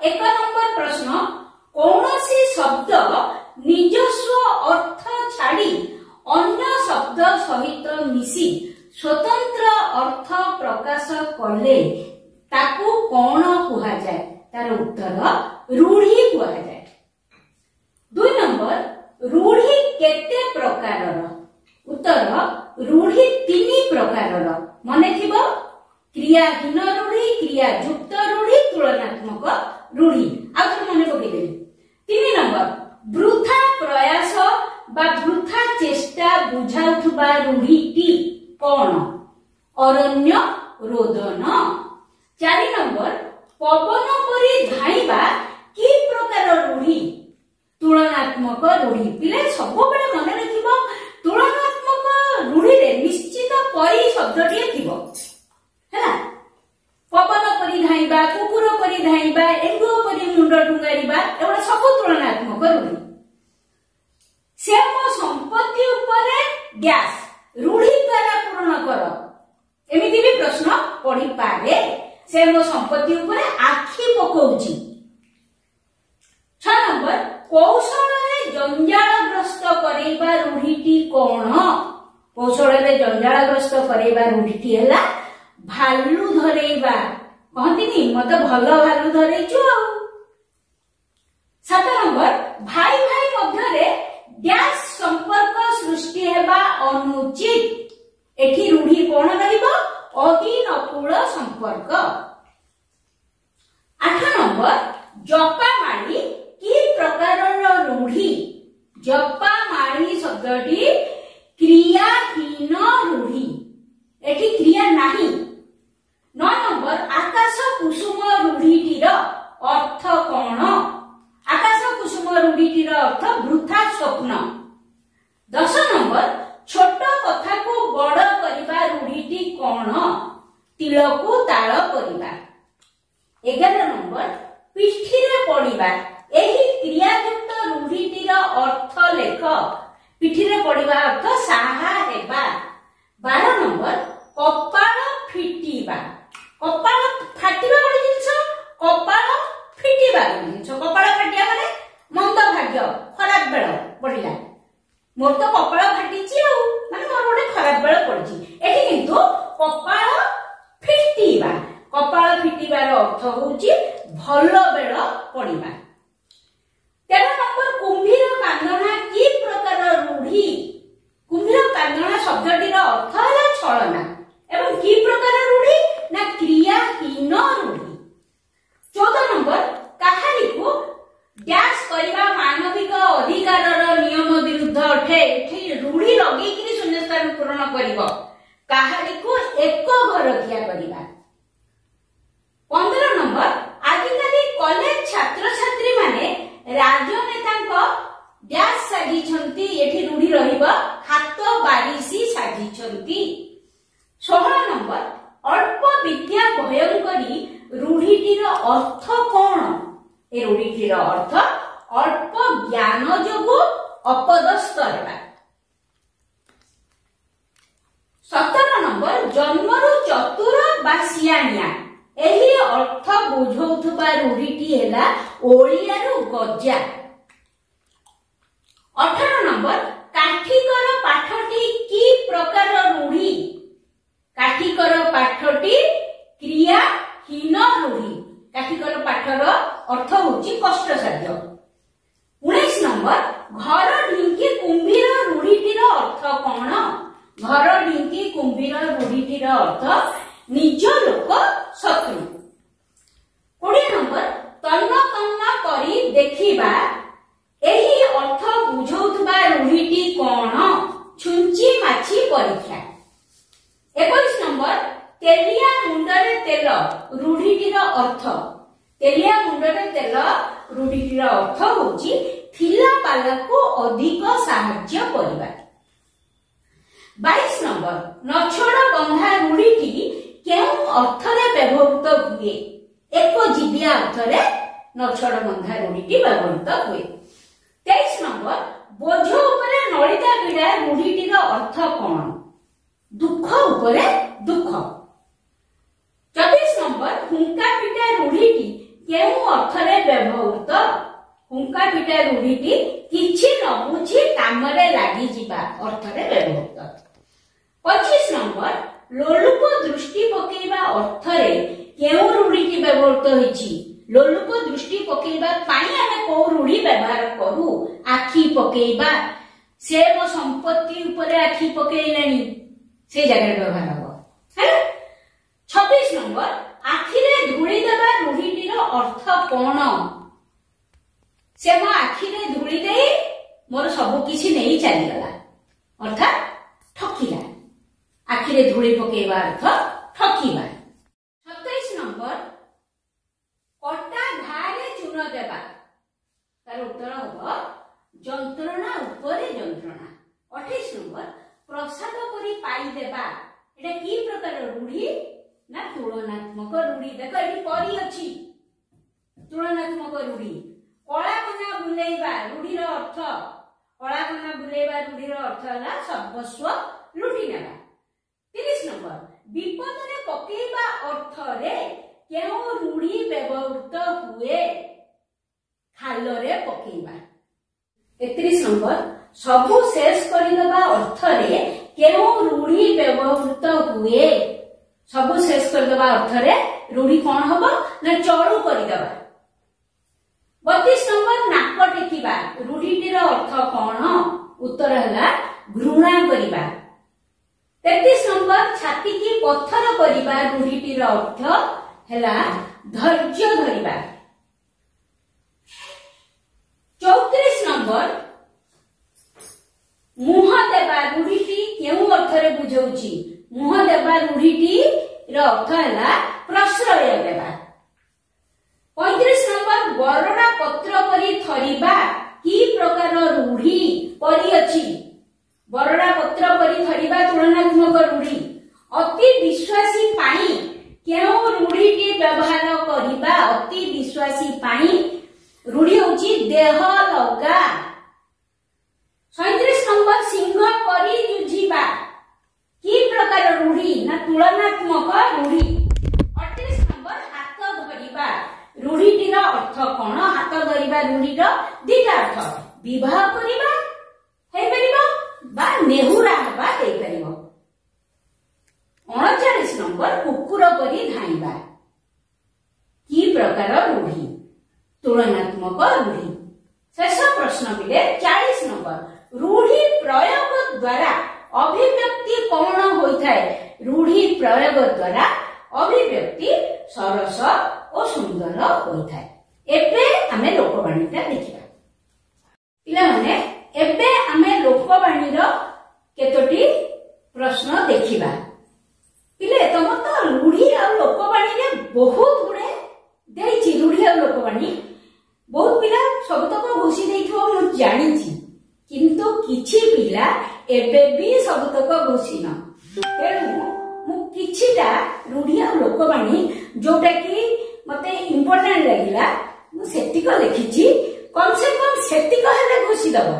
एक नंबर प्रश्न कौनसी शब्द निजस्व अर्थ छाड़ी अन्य शब्द सहित मिसी स्वतंत्र अर्थ प्रकाश कले ताकू कौन कुहा जाए? तार उत्तर रूढ़ी कुहा जाए। 2 नंबर रूढ़ी केते प्रकारर? उत्तर रूढ़ी 3 प्रकारर। मने थिबो क्रियाहीन रूढ़ी, क्रियायुक्त रूढ़ी, तुलनात्मक रूढ़ी। आउथरे मने पकई देबे। 3 नंबर वृथा प्रयास बा वृथा चेष्टा बुझाउथबा रूढ़ीटी कौन? अरण्य रोदन। 4 नंबर पवन परी धाइबा की प्रकार रूढ़ी? तुलनात्मक रूढ़ी। पिले सब बेले मन रखिबो तुलनात्मक रूढ़ी रे निश्चित परी शब्दटी थिबो हैला। पवन परी धाइबा, कुकुर परी धाइबा, एंडुओ परी मुंड डुंगारिबा एवडा सब तुलनात्मक रूढ़ी। सेम संपत्ति उपरे गैस रूढ़ी द्वारा पूर्ण कर, एमिति भी प्रश्न पड़ी पारे। सेम संपत्ति उपरे आखि पकोउची। 6 नंबर कौशल रे जंजालग्रस्त करैबा रूढ़ीटी कोन? कौशल रे जंजालग्रस्त करैबा रूढ़ीटी हैला भालू धरैबा। कहतिनी मते भलो भालू धरैछु। 7 नंबर भाई भाई मध्य रे गैस संपर्क सृष्टि हेबा अनुचित। एठी रूढ़ी कोन रहिबो? अहिनकुल संपर्क। 8 नंबर जपामाळी की प्रकारर रूढ़ी? जपामाळी शब्दटी क्रियाहीन रूढ़ी, एठी क्रिया नाही। 9 नंबर आकाश कुसुम रूढ़ीटीर अर्थ कोन? आकाश कुसुम रूढ़ीटीर अर्थ वृथा स्वप्न। 10 नंबर छोट कथा को बड़ करिबा रूढ़ीटी कोन? तिलकु ताल करिबा। 11 नंबर पिठी रे पड़िबा एही क्रियायुक्त रूढ़ीटीर अर्थ लेख। पिठी रे पड़िबा अर्थ साहा हेबा। 12 नंबर कपाल फिटिबा। कपाल फाटिबा बड़ी जिंस, कपाल फिटिबा बड़ी जिंस। कपाल फाटिया माने मंद भाग्य, खराब बेଳ पड़िला। मोर तो कपाल फाटिची आ माने मोर गोटे खराब बेळ पड़िची। एठी किंतु कपाल फिटिबा, कपाल फिटिबार अर्थ होउची भलो बेळ पड़िबा। 13 नंबर कुंभीर कांदना की प्रकार रूढ़ी? कुंभीर कांदना शब्दटीर अर्थ है छलना एवं की प्रकार रूढ़ी ना क्रियाहीन रूढ़ी। 14 नंबर काहारी को डैश करिबा मानविक अधिकारर नियम विरुद्ध अठे। एठी रूढ़ी लगे कि शून्यस्थान पूर्ण करिवो। काहारी को एक घर खिया करिबा। 15 नंबर आजिकाली कॉलेज छात्र छात्री माने राजनेतांक डैश साजिछंती। एठी रूढ़ी रहिबो हाथ बारिसी साजिछंती। 16 नंबर अल्प विद्या भयंकरी रूढ़ीटीर अर्थ कोन? ए रूढ़ीटीर अर्थ अल्प ज्ञान जोगु अपदस्थ हेबा। 17 नंबर जन्मरु चतुर बा सियानिया एही अर्थ बुझौथबा रूढ़ीटी हेला ओलियारु गजा। 18 नंबर काठीकर पाठटी की प्रकार रूढ़ी? काठीकर पाठटी क्रियाहीन रूढ़ी। काठीकर पाठर अर्थ होची कष्टसाध्य। 19 नंबर घर ढिंकी कुंभीर रूढ़ीटीर अर्थ कोन? घर ढिंकी कुंभीर रूढ़ीटीर अर्थ निज लोक शत्रु। 20 नंबर तन्न तन्न करी देखिबा एही अर्थ बुझौथबा रूढ़ीटी कोन? छुंची माछी परीक्षा। 21 नंबर तेलिया मुंडरे तेल रूढ़ीटीर अर्थ? तेलिया मुंडरे तेल रूढ़ीटीर अर्थ होची थिला पालाको अधिक साहाय्य करिबा। 22 नंबर नछड़ बंधा रूढ़ीटी केउ अर्थरे व्यवहृत हुए? एक जीविया अर्थरे नछड़ बंधा रूढ़ीटी व्यवहृत हुए। 23 नंबर बोझ उपरे नलिता पीड़ा रूढ़ीटीर अर्थ कोन? दुख उपरे दुख। 24 नंबर हुंका पिटा रूढ़ीटी केउ अर्थरे व्यवहृत हुंका पिटा रूढ़ीटी किछि न बुझी कामरे लागि जिबा अर्थरे व्यवहृत। 25 नंबर लोलुप दृष्टि पकेइबा अर्थरे केउ रूढ़ीटी व्यवहृत होइछि। लोलुप दृष्टि पकेइबा पाई आमे को रूढ़ी व्यवहार करू। आखि पकेइबा से मो संपत्ति उपरे आखि पकेइलेनी से जगह व्यवहार हो है। 26 नंबर आखिरे धूली देबा रूढ़ीटीर अर्थ कोन। से मो आखिरे धूली दे मोर सब किछि नहीं चली गला अर्थात ठकिला। आखिरे धूली पकेइबा अर्थ ठकिबा। 27 नंबर कटा घारे चून देबा तार उत्तर हो जंत्रणा उपरे जंत्रणा। 28 नंबर प्रसाद करी पाई देबा एटा की प्रकार रूढ़ी ना तुलनात्मक रूढ़ी। देखो एटी परी अछि तुलनात्मक रूढ़ी। कला कना बुलेइबा रूढ़ीर अर्थ कला कना बुलेइबा रूढ़ीर अर्थ होला सर्वस्व लुटी नेबा। 30 नंबर विपदरे पकेइबा अर्थरे केउ रूढ़ी व्यवहृत हुए। खालरे पकेइबा। 31 नंबर सबु शेष करिदबा अर्थरे केउ रूढ़ी व्यवहृत हुए। सबु शेष करिदबा अर्थरे रूढ़ी कोन हबो ना चळू करिदबा। 32 नंबर नाक टेकिबा रूढ़ीटीर अर्थ कोन। उत्तर हला घृणा करिबा। 33 नंबर छाती की पत्थर करिबा रूढ़ीटीर अर्थ हला धैर्य धरिबा। 34 नंबर मुह देबा रूढ़ीटी केउ अर्थरे बुझौछि। मुह देबा रूढ़ीटीर अर्थ हला प्रश्रय देबा। 35 नंबर बरडा पत्र परी थरिबा की प्रकार रूढ़ी परी अछि। बरडा पत्र परी थरिबा तुलनात्मक रूढ़ी। अति विश्वासी पाई केउ रूढ़ीटी व्यवहार करिबा। अति विश्वासी पाई रूढ़ी होछि देह लगा। 37 नंबर सिंह परी जुझिबा की प्रकार रूढ़ी ना तुलनात्मक रूढ़ी। 38 नंबर हाथ धरिबा रूढ़ीटीर अर्थ कोन। हाथ धरिबा रूढ़ीर दिटा अर्थ विवाह करिबा हे परिबा बा नेहुरा हबा हे परिबो। 39 नंबर कुकुर परी धाइबा की प्रकार रूढ़ी तुलनात्मक रूढ़ी। शेष प्रश्न बिले 40 नंबर रूढ़ी प्रयोग द्वारा अभिव्यक्ति कौन होइथाय। रूढ़ी प्रयोग द्वारा अभिव्यक्ति सरस और सुंदर होइथाय। एबे आमे लोकवाणीटा देखिबा। पिला माने एबे आमे लोकवाणीर केतोटी प्रश्न देखिबा। पिले तम तो रूढ़ी और लोकवाणी रे बहुत गुडे देइछि। रूढ़ी और लोकवाणी बहुत पिला सबतक घोषि देइथो मु जानिछि किंतु किछि पिला एबे भी सबतक घोषि न। तेणु मु किछिटा रूढ़ी और लोकवाणी जोटा कि मते इम्पोर्टेंट लागिला मु सेतिक लिखिछि। कम से कम सेतिक हेले घोषि दबो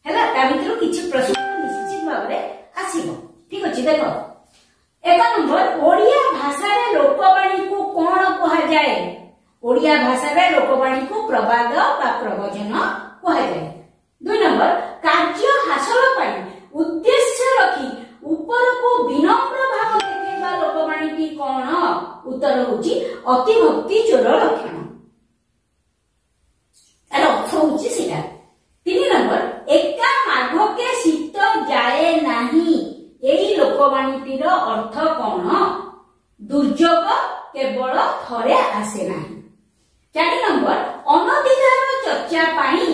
हैला। ता भितर किछि प्रश्न निश्चित भाबरे आसीबो। ठीक अछि देखो 1 नंबर ओडिया भाषा रे लोकवाणी को कोन कहा जाय। ओडिया भाषा रे लोकवाणी को प्रवाद बा प्रवचन कहा जाय। 2 नंबर कार्य हासिल पाई उद्देश्य रखी ऊपर को विनम्र भाव देखैबा लोकवाणी की कोन। उत्तर होची अति भक्ति चोर लक्षण। तार अर्थ होची सेटा। 3 नंबर एका माघ के शीत जाए नाही एही लोकवाणीटीर अर्थ कोन। दुर्योग केवल थरे आसे नाही। 4 नंबर अनधिकार चर्चा पाई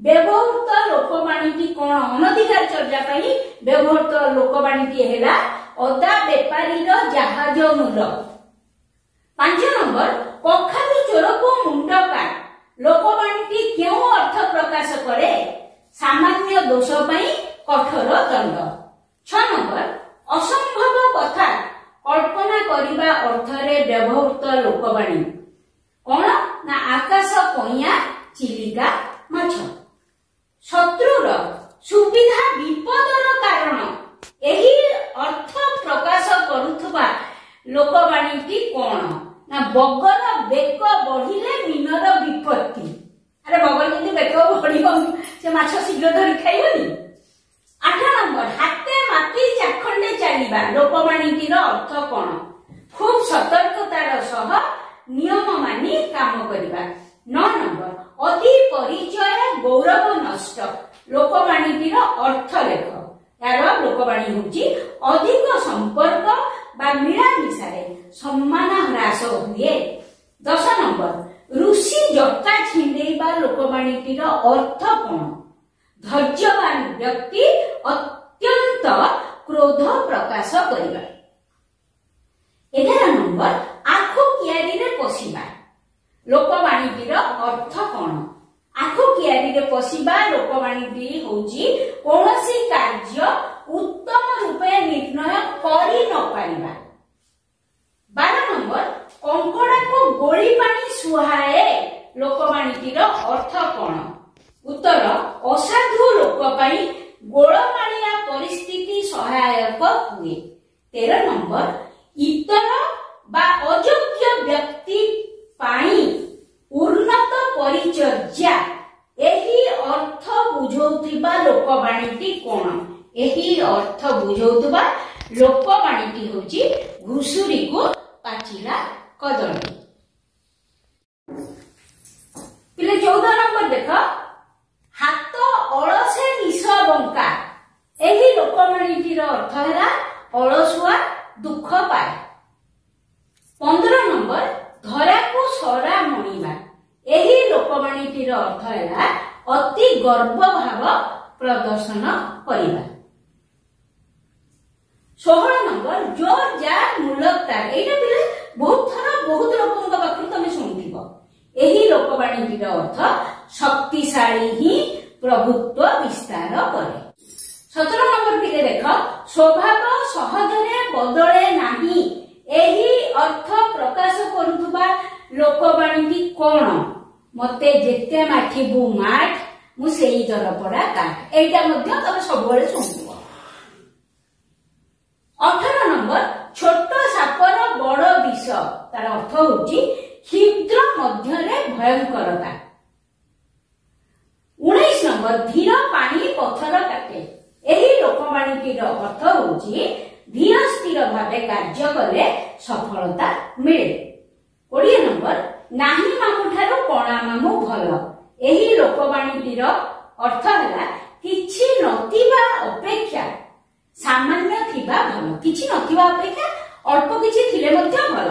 व्यवहृत लोकवाणीटी कोन। अनधिकार चर्चा पाई व्यवहृत लोकवाणीटी हेला अदा बेपारीर जहाज मूल। 5 नंबर कखारु चोर को मुंड काट लोकवाणीटी केउ अर्थ प्रकाश करे। सामान्य दोष पाई कठोर दंड। 6 नंबर असंभव कथा कल्पना करिबा अर्थरे व्यवहृत लोकवाणी कोन ना आकाश कइया चिलिका माछ। शत्रुर सुविधा विपदर कारण एही अर्थ प्रकाश करुथबा लोकवाणीटी कोन ना बगर बेक बढ़िले मीनर विपत्ति। ମାଛ ଶୀଘ୍ର ଧରି ଖାଇବନି। 8 ନମ୍ବର ହାତେ ମାଟି ଚାଖଣ୍ଡେ ଚାଲିବା ଲୋକବାଣୀଟିର ଅର୍ଥ କଣ? ଖୁବ ସତର୍କତାର ସହ ନିୟମ ମାନି କାମ କରିବା। 9 ନମ୍ବର ଅତି ପରିଚୟ ଗୌରବ ନଷ୍ଟ ଲୋକବାଣୀଟିର ଅର୍ଥ ଲେଖ। यार लोकवाणी होची अधिक संपर्क बा मिलामिशारे सम्मान ह्रास हुए। 10 नंबर ऋषि जटा छिंडेबा लोकवाणीटीर अर्थ कोन? धैर्यवान व्यक्ति अत्यंत क्रोध प्रकाश करिबा। 11 नंबर आखु कियारी रे पसिबा लोकवाणीटीर अर्थ कोन? आखु कियारी रे पसिबा लोकवाणीटी होची कोनोसी कार्य उत्तम रूपे निर्णय करि न पारिबा। 12 नंबर कंकड़ा को गोली पानी सुहाए लोकवाणीटीर अर्थ कोन? उत्तर असाधु लोक पई गोळमालिया परिस्थिति सहायक हुए। 13 नंबर इतर बा अयोग्य व्यक्ति पाई उन्नत परिचर्या एही अर्थ बुझौथिबा लोकवाणीटी कोन? एही अर्थ बुझौथिबा लोकवाणीटी होची घुसुरी को पाचिला कदली। पिले 14 नंबर देख हाथ अलसे निश बंका एही लोकवाणीटीर अर्थ हैला अलसुआ दुख पाए। 15 नंबर धरा को सरा मणिबा एही लोकवाणीटीर अर्थ हैला अति गर्व भाव प्रदर्शन करिबा। 16 नंबर जोर जार मूलक तार एटा पिले बहुत थरा बहुत लोकन पाखु तमे सुनिथिबो। एही लोकवाणीटीर अर्थ शक्तिशाली ही प्रभुत्व विस्तार करे। 17 नंबर पिले देख स्वभाव सहजरे बदले नाही एही अर्थ प्रकाश करुथबा लोकवाणीटी कोन? मते जेते माठिबु माठ मु सेई दर पड़ा काठ एटा मध्य तमे सबले सुनिथिबो। 18 नंबर छोट सापर बड़ विष तार अर्थ होची क्षुद्र मध्यरे भयंकरता। 19 नंबर धीर पानी पत्थर काटे एही लोकवाणीटीर अर्थ होची धीर स्थिर भावे कार्य कले सफलता मिले। 20 नंबर नाही मामू ठारो कोणा मामू भल एही लोकवाणीटीर अर्थ हैला किछि नथिबा अपेक्षा सामान्य थिबा भल किछि नथिबा अपेक्षा अल्प किछि थिले मध्य भल।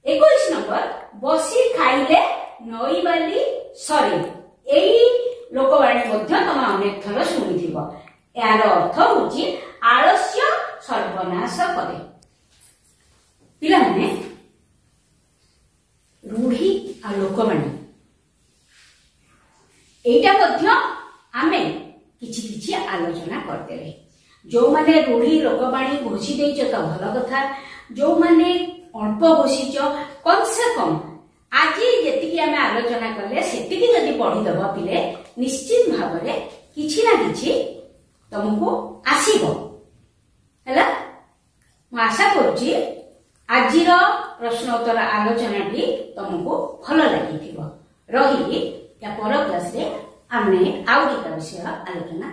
21 नंबर बसी खाइले नई बाली सरे एही लोकवाणी मध्य तमा अनेक थर सुनिथिबो। यार अर्थ होची आलस्य सर्वनाश करे। पिला माने रूढ़ी आ लोकवाणी एटा मध्य आमे किछि किछि आलोचना करदेले। जो माने रूढ़ी लोकवाणी घोषी देइछ त भल कथा, जो माने अल्प घोषिछ कम से कम आज जेतिकी आमे आलोचना करले सेतिकी जदि पढी दबा पिले निश्चित भाबरे किछि ना किछि तुमको आसीबो हैला। म आशा करूची आजिर प्रश्नोत्तर आलोचनाटी तुमको भल लागिथिबो। रही या पर क्लास रे आमे आउ एक विषय आलोचना